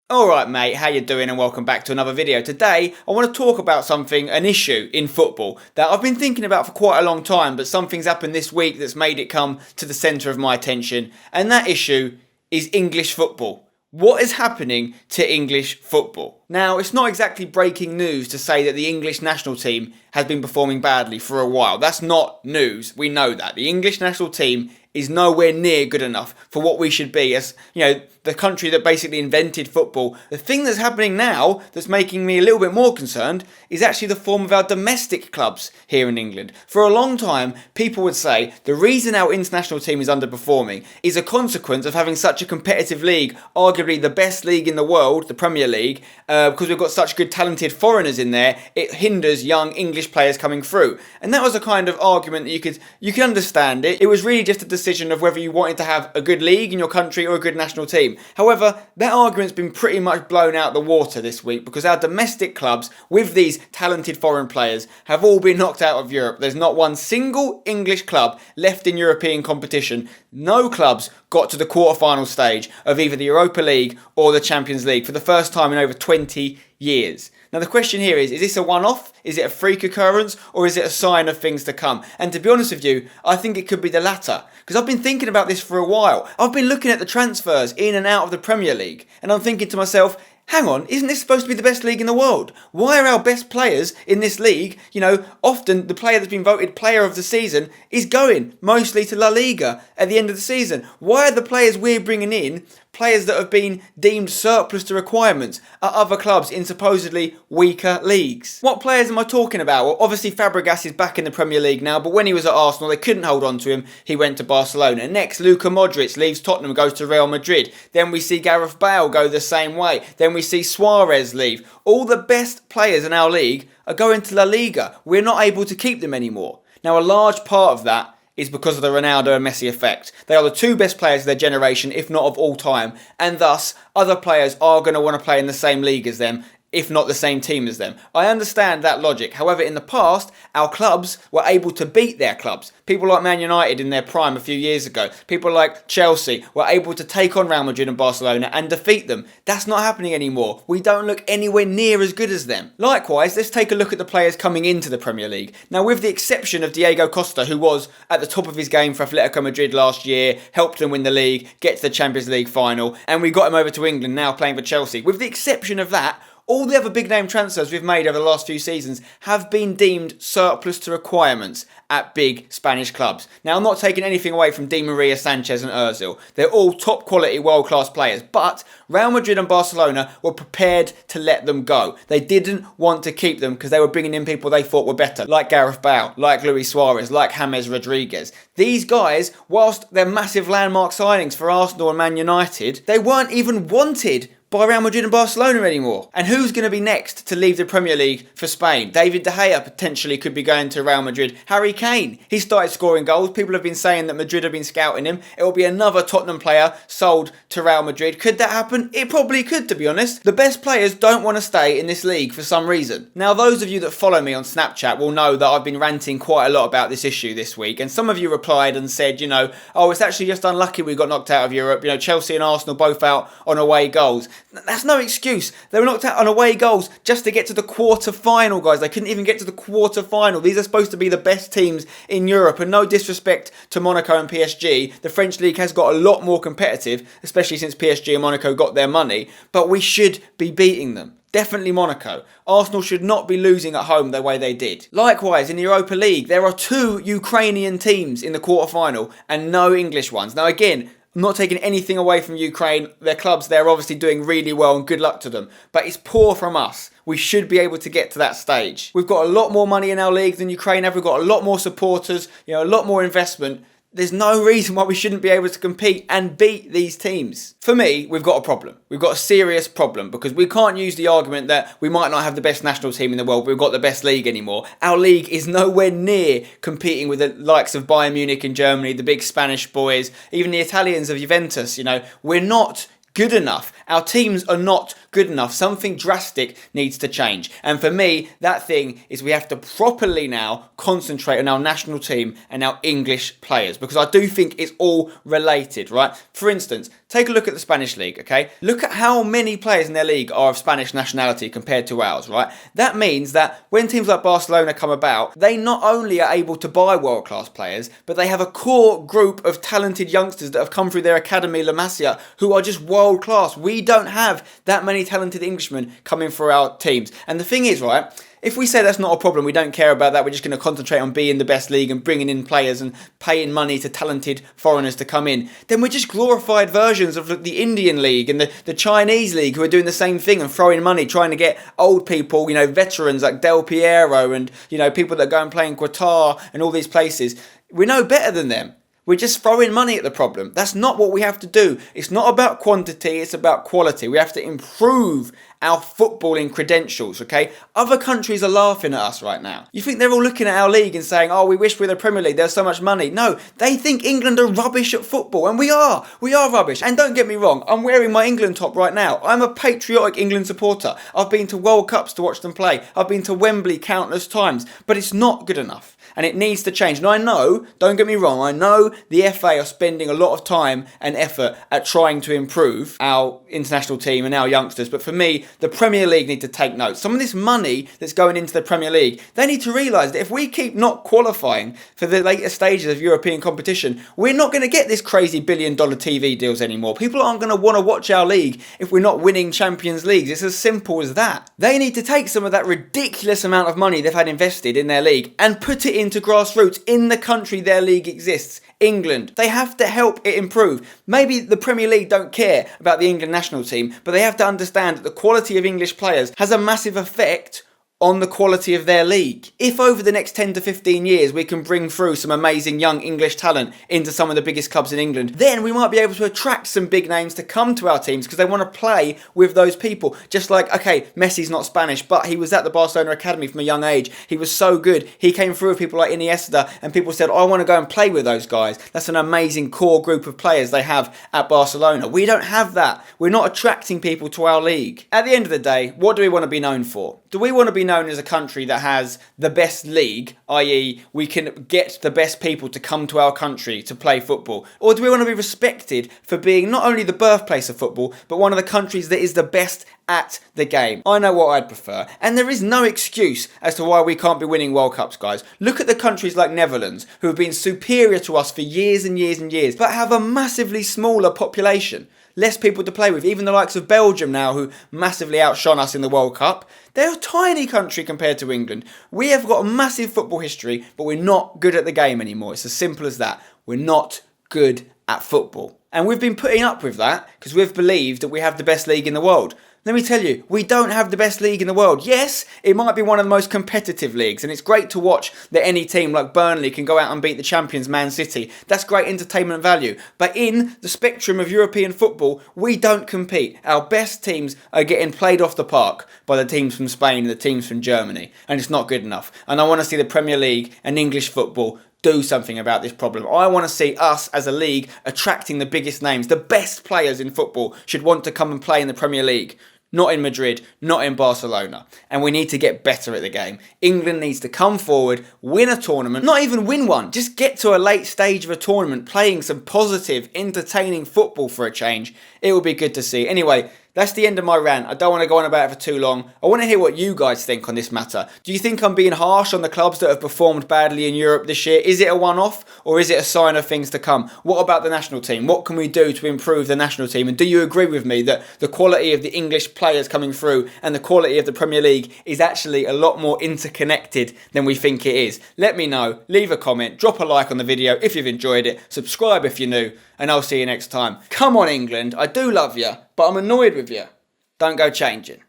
Alright mate, how you doing and welcome back to another video. Today I want to talk about an issue in football that I've been thinking about for quite a long time, but something's happened this week that's made it come to the centre of my attention, and that issue is English football. What is happening to English football? Now, it's not exactly breaking news to say that the English national team has been performing badly for a while. That's not news. We know that. The English national team is nowhere near good enough for what we should be as, the country that basically invented football. The thing that's happening now that's making me a little bit more concerned is actually the form of our domestic clubs here in England. For a long time, people would say the reason our international team is underperforming is a consequence of having such a competitive league, arguably the best league in the world, the Premier League, because we've got such good talented foreigners in there, it hinders young English players coming through. And that was a kind of argument that you could understand it. It was really just a decision of whether you wanted to have a good league in your country or a good national team. However, that argument's been pretty much blown out the water this week because our domestic clubs with these talented foreign players have all been knocked out of Europe. There's not one single English club left in European competition. No clubs got to the quarter-final stage of either the Europa League or the Champions League for the first time in over 20 years. Now the question here is this a one-off? Is it a freak occurrence? Or is it a sign of things to come? And to be honest with you, I think it could be the latter. Because I've been thinking about this for a while. I've been looking at the transfers in and out of the Premier League. And I'm thinking to myself, hang on, isn't this supposed to be the best league in the world? Why are our best players in this league, often the player that's been voted player of the season is going mostly to La Liga at the end of the season? Why are the players we're bringing in players that have been deemed surplus to requirements at other clubs in supposedly weaker leagues? What players am I talking about? Well, obviously Fabregas is back in the Premier League now, but when he was at Arsenal, they couldn't hold on to him. He went to Barcelona. Next, Luka Modric leaves Tottenham, goes to Real Madrid. Then we see Gareth Bale go the same way. Then we see Suarez leave. All the best players in our league are going to La Liga. We're not able to keep them anymore. Now, a large part of that is because of the Ronaldo and Messi effect. They are the two best players of their generation, if not of all time, and thus other players are going to want to play in the same league as them, if not the same team as them. I understand that logic. However, in the past, our clubs were able to beat their clubs. People like Man United in their prime a few years ago, people like Chelsea were able to take on Real Madrid and Barcelona and defeat them. That's not happening anymore. We don't look anywhere near as good as them. Likewise, let's take a look at the players coming into the Premier League. Now, with the exception of Diego Costa, who was at the top of his game for Atletico Madrid last year, helped them win the league, get to the Champions League final, and we got him over to England now playing for Chelsea. With the exception of that, all the other big name transfers we've made over the last few seasons have been deemed surplus to requirements at big Spanish clubs. Now, I'm not taking anything away from Di Maria, Sanchez and Ozil. They're all top quality, world-class players. But Real Madrid and Barcelona were prepared to let them go. They didn't want to keep them because they were bringing in people they thought were better, like Gareth Bale, like Luis Suarez, like James Rodriguez. These guys, whilst they're massive landmark signings for Arsenal and Man United, they weren't even wanted by Real Madrid and Barcelona anymore. And who's going to be next to leave the Premier League for Spain? David De Gea potentially could be going to Real Madrid. Harry Kane, he started scoring goals. People have been saying that Madrid have been scouting him. It will be another Tottenham player sold to Real Madrid. Could that happen? It probably could, to be honest. The best players don't want to stay in this league for some reason. Now, those of you that follow me on Snapchat will know that I've been ranting quite a lot about this issue this week. And some of you replied and said, oh, it's actually just unlucky we got knocked out of Europe. Chelsea and Arsenal both out on away goals. That's no excuse. They were knocked out on away goals just to get to the quarter-final, guys. They couldn't even get to the quarter-final. These are supposed to be the best teams in Europe. And no disrespect to Monaco and PSG, the French league has got a lot more competitive, especially since PSG and Monaco got their money. But we should be beating them. Definitely Monaco. Arsenal should not be losing at home the way they did. Likewise, in the Europa League, there are 2 Ukrainian teams in the quarter-final and no English ones. Now, again, I'm not taking anything away from Ukraine. Their clubs, they're obviously doing really well and good luck to them. But it's poor from us. We should be able to get to that stage. We've got a lot more money in our league than Ukraine have. We've got a lot more supporters, a lot more investment. There's no reason why we shouldn't be able to compete and beat these teams. For me, we've got a problem. We've got a serious problem because we can't use the argument that we might not have the best national team in the world, but we've got the best league anymore. Our league is nowhere near competing with the likes of Bayern Munich in Germany, the big Spanish boys, even the Italians of Juventus. We're not good enough. Our teams are not good enough. Something drastic needs to change. And for me, that thing is we have to properly now concentrate on our national team and our English players, because I do think it's all related, right? For instance, take a look at the Spanish league, okay? Look at how many players in their league are of Spanish nationality compared to ours, right? That means that when teams like Barcelona come about, they not only are able to buy world-class players, but they have a core group of talented youngsters that have come through their academy, La Masia, who are just world-class. We don't have that many talented Englishmen coming through our teams. And the thing is, right, if we say that's not a problem, we don't care about that, we're just going to concentrate on being the best league and bringing in players and paying money to talented foreigners to come in, then we're just glorified versions of the Indian league and the Chinese league, who are doing the same thing and throwing money, trying to get old people, veterans like Del Piero and, people that go and play in Qatar and all these places. We're no better than them. We're just throwing money at the problem. That's not what we have to do. It's not about quantity, it's about quality. We have to improve our footballing credentials, okay? Other countries are laughing at us right now. You think they're all looking at our league and saying, oh, we wish we were the Premier League, there's so much money. No, they think England are rubbish at football, and we are. We are rubbish. And don't get me wrong, I'm wearing my England top right now. I'm a patriotic England supporter. I've been to World Cups to watch them play. I've been to Wembley countless times, but it's not good enough. And it needs to change. And I know, don't get me wrong, I know the FA are spending a lot of time and effort at trying to improve our international team and our youngsters. But for me, the Premier League need to take note. Some of this money that's going into the Premier League, they need to realise that if we keep not qualifying for the later stages of European competition, we're not going to get this crazy billion-dollar TV deals anymore. People aren't going to want to watch our league if we're not winning Champions Leagues. It's as simple as that. They need to take some of that ridiculous amount of money they've had invested in their league and put it into grassroots in the country their league exists, England. They have to help it improve. Maybe the Premier League don't care about the England national team, but they have to understand that the quality of English players has a massive effect on the quality of their league. If over the next 10 to 15 years we can bring through some amazing young English talent into some of the biggest clubs in England, then we might be able to attract some big names to come to our teams because they want to play with those people. Just like, okay, Messi's not Spanish, but he was at the Barcelona Academy from a young age. He was so good. He came through with people like Iniesta, and people said, I want to go and play with those guys. That's an amazing core group of players they have at Barcelona. We don't have that. We're not attracting people to our league. At the end of the day, what do we want to be known for? Do we want to be known as a country that has the best league, i.e. we can get the best people to come to our country to play football? Or do we want to be respected for being not only the birthplace of football, but one of the countries that is the best at the game? I know what I'd prefer, and there is no excuse as to why we can't be winning World Cups, guys. Look at the countries like Netherlands, who have been superior to us for years and years and years, but have a massively smaller population. Less people to play with. Even the likes of Belgium now, who massively outshone us in the World Cup, they're a tiny country compared to England. We have got a massive football history, but we're not good at the game anymore. It's as simple as that. We're not good at football. And we've been putting up with that because we've believed that we have the best league in the world. Let me tell you, we don't have the best league in the world. Yes, it might be one of the most competitive leagues, and it's great to watch that any team like Burnley can go out and beat the champions Man City. That's great entertainment value. But in the spectrum of European football, we don't compete. Our best teams are getting played off the park by the teams from Spain and the teams from Germany, and it's not good enough. And I want to see the Premier League and English football do something about this problem. I want to see us as a league attracting the biggest names. The best players in football should want to come and play in the Premier League. Not in Madrid, not in Barcelona. And we need to get better at the game. England needs to come forward, win a tournament, not even win one, just get to a late stage of a tournament playing some positive, entertaining football for a change. It will be good to see. Anyway, that's the end of my rant. I don't want to go on about it for too long. I want to hear what you guys think on this matter. Do you think I'm being harsh on the clubs that have performed badly in Europe this year? Is it a one-off, or is it a sign of things to come? What about the national team? What can we do to improve the national team? And do you agree with me that the quality of the English players coming through and the quality of the Premier League is actually a lot more interconnected than we think it is? Let me know. Leave a comment. Drop a like on the video if you've enjoyed it. Subscribe if you're new. And I'll see you next time. Come on, England. I do love you, but I'm annoyed with you. Don't go changing.